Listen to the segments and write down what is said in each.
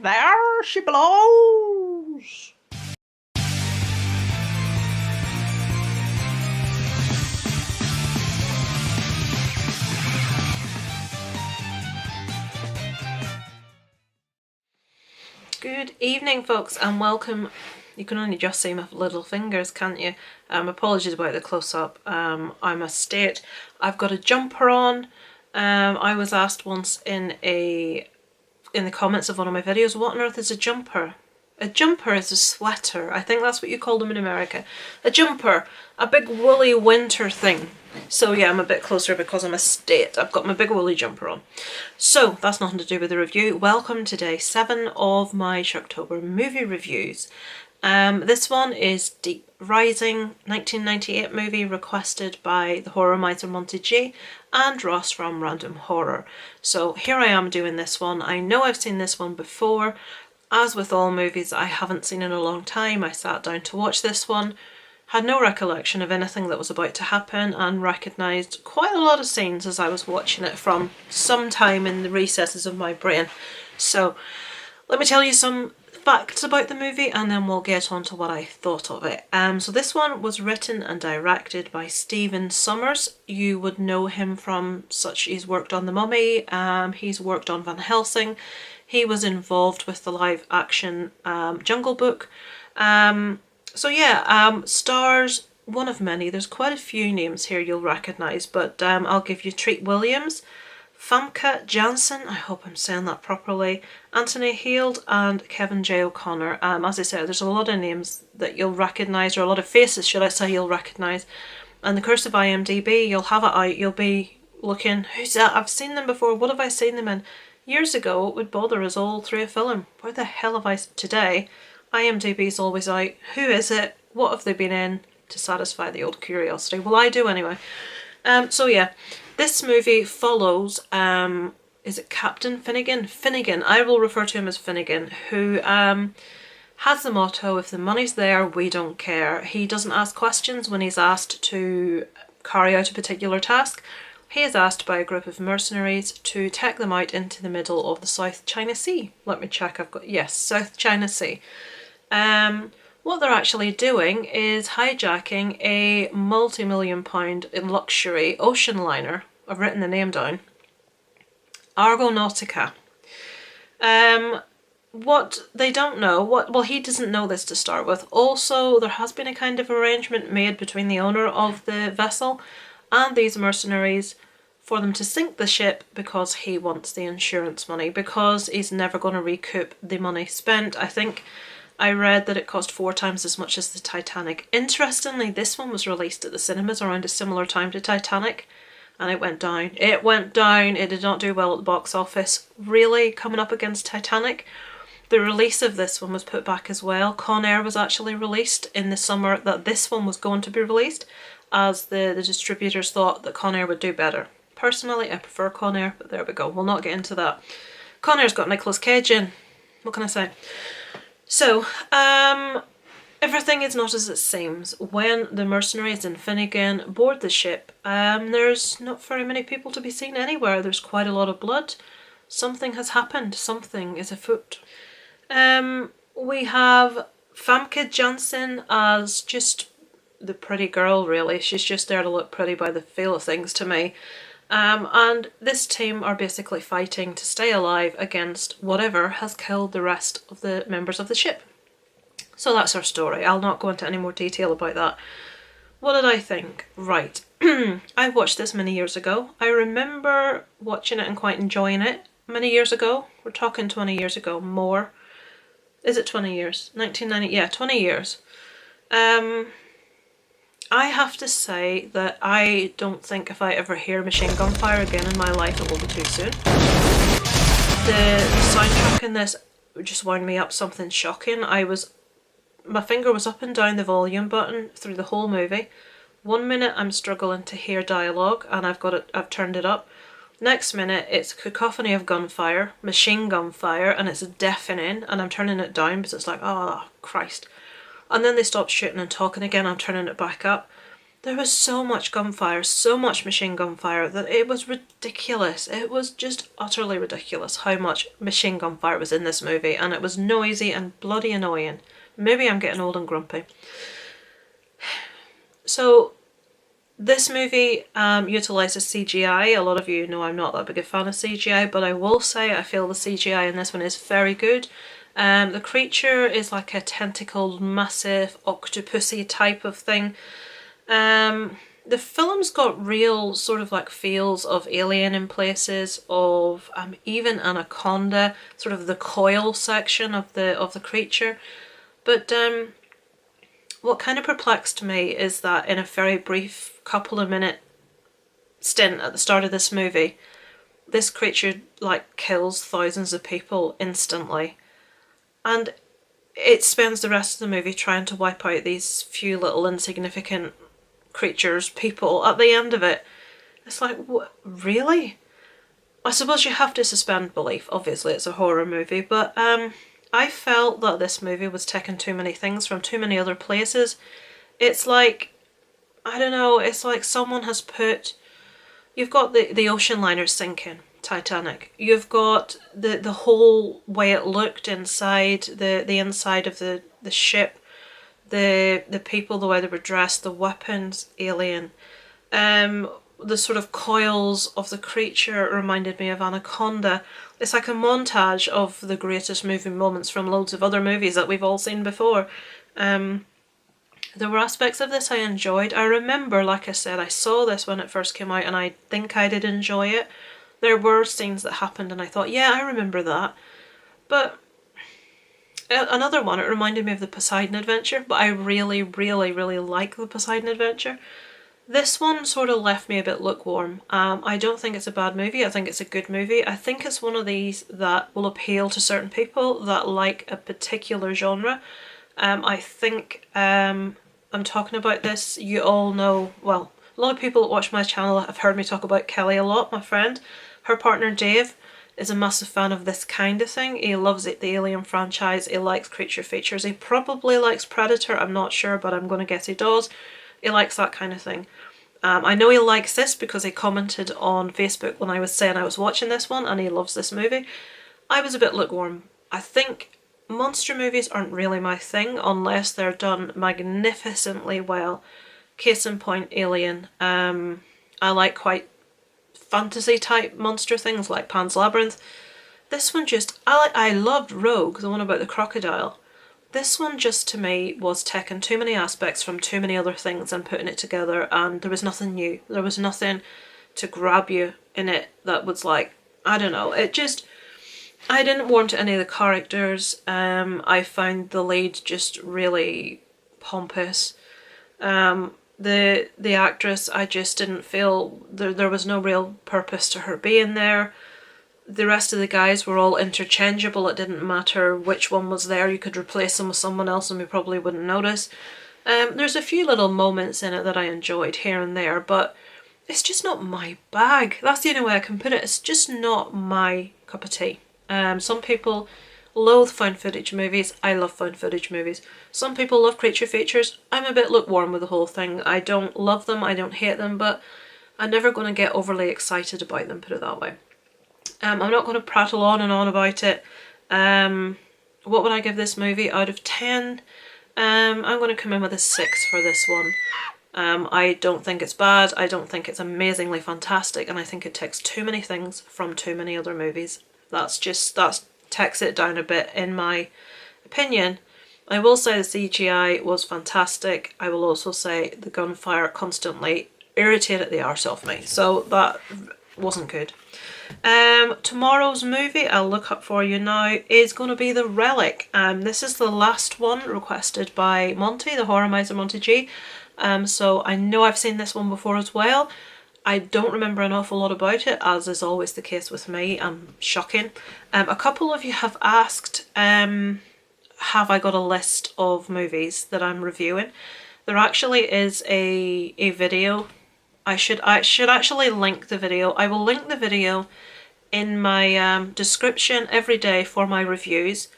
There she blows! Good evening, folks, and welcome. You can only just see my little fingers, can't you? Apologies about the close-up. I must state I've got a jumper on. I was asked once in the comments of one of my videos, what on earth is a jumper? A jumper is a sweater. I think that's what you call them in America. A jumper, a big woolly winter thing. So yeah, I'm a bit closer because I'm a state. I've got my big woolly jumper on. So that's nothing to do with the review. Welcome to day 7 of my Shocktober movie reviews. This one is Deep Rising, 1998 movie requested by the horror miser Monty G and Ross from Random Horror. So here I am doing this one. I know I've seen this one before. As with all movies I haven't seen in a long time, I sat down to watch this one, had no recollection of anything that was about to happen, and recognised quite a lot of scenes as I was watching it from some time in the recesses of my brain. So let me tell you some facts about the movie and then we'll get on to what I thought of it. So this one was written and directed by Stephen Sommers. You would know him from he's worked on The Mummy, he's worked on Van Helsing, he was involved with the live action Jungle Book. So yeah, stars, one of many. There's quite a few names here you'll recognise, but I'll give you Treat Williams, Famke Janssen, I hope I'm saying that properly, Anthony Heald and Kevin J. O'Connor. As I said, there's a lot of names that you'll recognise, or a lot of faces should I say you'll recognise. And the curse of IMDb, you'll have it out, you'll be looking, who's that? I've seen them before, what have I seen them in? Years ago it would bother us all through a film. Where the hell have I... Today, IMDb's always out, who is it? What have they been in? To satisfy the old curiosity. Well, I do anyway. So yeah, this movie follows, is it Captain Finnegan? Finnegan, I will refer to him as Finnegan, who has the motto, if the money's there, we don't care. He doesn't ask questions when he's asked to carry out a particular task. He is asked by a group of mercenaries to take them out into the middle of the South China Sea. Let me check, yes, South China Sea. What they're actually doing is hijacking a multi-million-pound luxury ocean liner. I've written the name down. Argonautica. What they don't know, well, he doesn't know this to start with. Also, there has been a kind of arrangement made between the owner of the vessel and these mercenaries for them to sink the ship because he wants the insurance money, because he's never going to recoup the money spent. I think I read that it cost 4 times as much as the Titanic. Interestingly, this one was released at the cinemas around a similar time to Titanic, and it went down. It went down. It did not do well at the box office. Really coming up against Titanic. The release of this one was put back as well. Con Air was actually released in the summer that this one was going to be released, as the distributors thought that Con Air would do better. Personally, I prefer Con Air, but there we go. We'll not get into that. Con Air's got Nicolas Cage in. What can I say? So, everything is not as it seems. When the mercenaries and Finnegan board the ship, there's not very many people to be seen anywhere. There's quite a lot of blood. Something has happened. Something is afoot. We have Famke Janssen as just the pretty girl, really. She's just there to look pretty by the feel of things to me. And this team are basically fighting to stay alive against whatever has killed the rest of the members of the ship. So that's our story. I'll not go into any more detail about that. What did I think? Right. I watched this many years ago. I remember watching it and quite enjoying it many years ago. We're talking 20 years ago, more. Is it 20 years? 1990, yeah, 20 years. I have to say that I don't think if I ever hear machine gun fire again in my life it will be too soon. The soundtrack in this just wound me up something shocking. My finger was up and down the volume button through the whole movie. 1 minute I'm struggling to hear dialogue and I've turned it up. Next minute it's a cacophony of gunfire, machine gun fire, and it's deafening and I'm turning it down because it's like, oh Christ. And then they stop shooting and talking again, I'm turning it back up. There was so much gunfire, so much machine gun fire that it was ridiculous. It was just utterly ridiculous how much machine gun fire was in this movie, and it was noisy and bloody annoying. Maybe I'm getting old and grumpy. So this movie utilises CGI. A lot of you know I'm not that big a fan of CGI, but I will say I feel the CGI in this one is very good. The creature is like a tentacled, massive, octopusy type of thing. The film's got real sort of like feels of Alien in places, of even Anaconda, sort of the coil section of the creature. But what kind of perplexed me is that in a very brief couple of minute stint at the start of this movie, this creature like kills thousands of people instantly. And it spends the rest of the movie trying to wipe out these few little insignificant creatures, people, at the end of it. It's like, what, really? I suppose you have to suspend belief, obviously it's a horror movie, but I felt that this movie was taking too many things from too many other places. It's like, I don't know, it's like someone has put, you've got the ocean liner sinking, Titanic. You've got the whole way it looked inside, the inside of the ship, the people, the way they were dressed, the weapons, Alien. The sort of coils of the creature reminded me of Anaconda. It's like a montage of the greatest movie moments from loads of other movies that we've all seen before. There were aspects of this I enjoyed. I remember, like I said, I saw this when it first came out and I think I did enjoy it. There were scenes that happened and I thought, yeah, I remember that. But another one, it reminded me of the Poseidon Adventure, but I really, really, really like the Poseidon Adventure. This one sort of left me a bit lukewarm. I don't think it's a bad movie. I think it's a good movie. I think it's one of these that will appeal to certain people that like a particular genre. I think I'm talking about this, you all know, well, a lot of people that watch my channel have heard me talk about Kelly a lot, my friend. Her partner Dave is a massive fan of this kind of thing. He loves it, the Alien franchise. He likes creature features. He probably likes Predator, I'm not sure, but I'm going to guess he does. He likes that kind of thing. I know he likes this because he commented on Facebook when I was saying I was watching this one and he loves this movie. I was a bit lukewarm. I think monster movies aren't really my thing unless they're done magnificently well. Case in point, Alien. I like quite fantasy type monster things like Pan's Labyrinth. This one just, I loved Rogue, the one about the crocodile. This one just to me was taking too many aspects from too many other things and putting it together, and there was nothing new. There was nothing to grab you in it that was like, I don't know, it just, I didn't warm to any of the characters. I found the lead just really pompous. The actress, I just didn't feel there was no real purpose to her being there. The rest of the guys were all interchangeable. It didn't matter which one was there. You could replace them with someone else and we probably wouldn't notice. There's a few little moments in it that I enjoyed here and there, but it's just not my bag. That's the only way I can put it. It's just not my cup of tea. Some people loathe found footage movies. I love found footage movies. Some people love creature features. I'm a bit lukewarm with the whole thing. I don't love them, I don't hate them, but I'm never going to get overly excited about them, put it that way. I'm not going to prattle on and on about it. What would I give this movie out of 10? I'm going to come in with a 6 for this one. I don't think it's bad, I don't think it's amazingly fantastic, and I think it takes too many things from too many other movies. That takes it down a bit in my opinion. I will say the CGI was fantastic. I will also say the gunfire constantly irritated the arse off me, so that wasn't good. Tomorrow's movie, I'll look up for you now, is going to be The Relic. This is the last one requested by Monty, the horror miser Monty G. So I know I've seen this one before as well. I don't remember an awful lot about it, as is always the case with me. Shocking. A couple of you have asked, have I got a list of movies that I'm reviewing? There actually is a video. I should actually link the video. I will link the video in my description every day for my reviews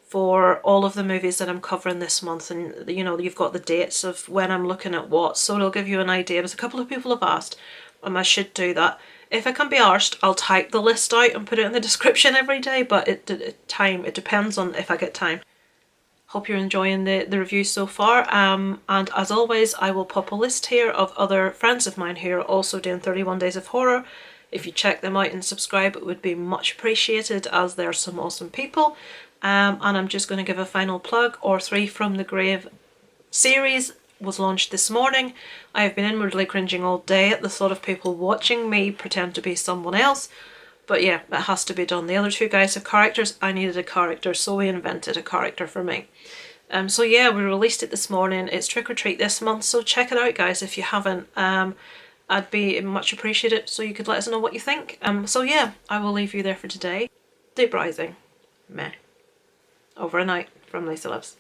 for all of the movies that I'm covering this month, and you know, you've got the dates of when I'm looking at what, so it'll give you an idea. Because a couple of people have asked, and I should do that. If I can be arsed, I'll type the list out and put it in the description every day, but it depends on if I get time. Hope you're enjoying the review so far, and as always I will pop a list here of other friends of mine who are also doing 31 Days of Horror. If you check them out and subscribe, it would be much appreciated, as they're some awesome people. And I'm just going to give a final plug. Or Three from the Grave series was launched this morning. I have been inwardly cringing all day at the thought of people watching me pretend to be someone else. But yeah, it has to be done. The other two guys have characters. I needed a character, so we invented a character for me. So yeah, we released it this morning. It's Trick or Treat this month, so check it out, guys, if you haven't. I'd be much appreciated, so you could let us know what you think. So yeah, I will leave you there for today. Deep rising. Meh. Over and out from Lisa Loves.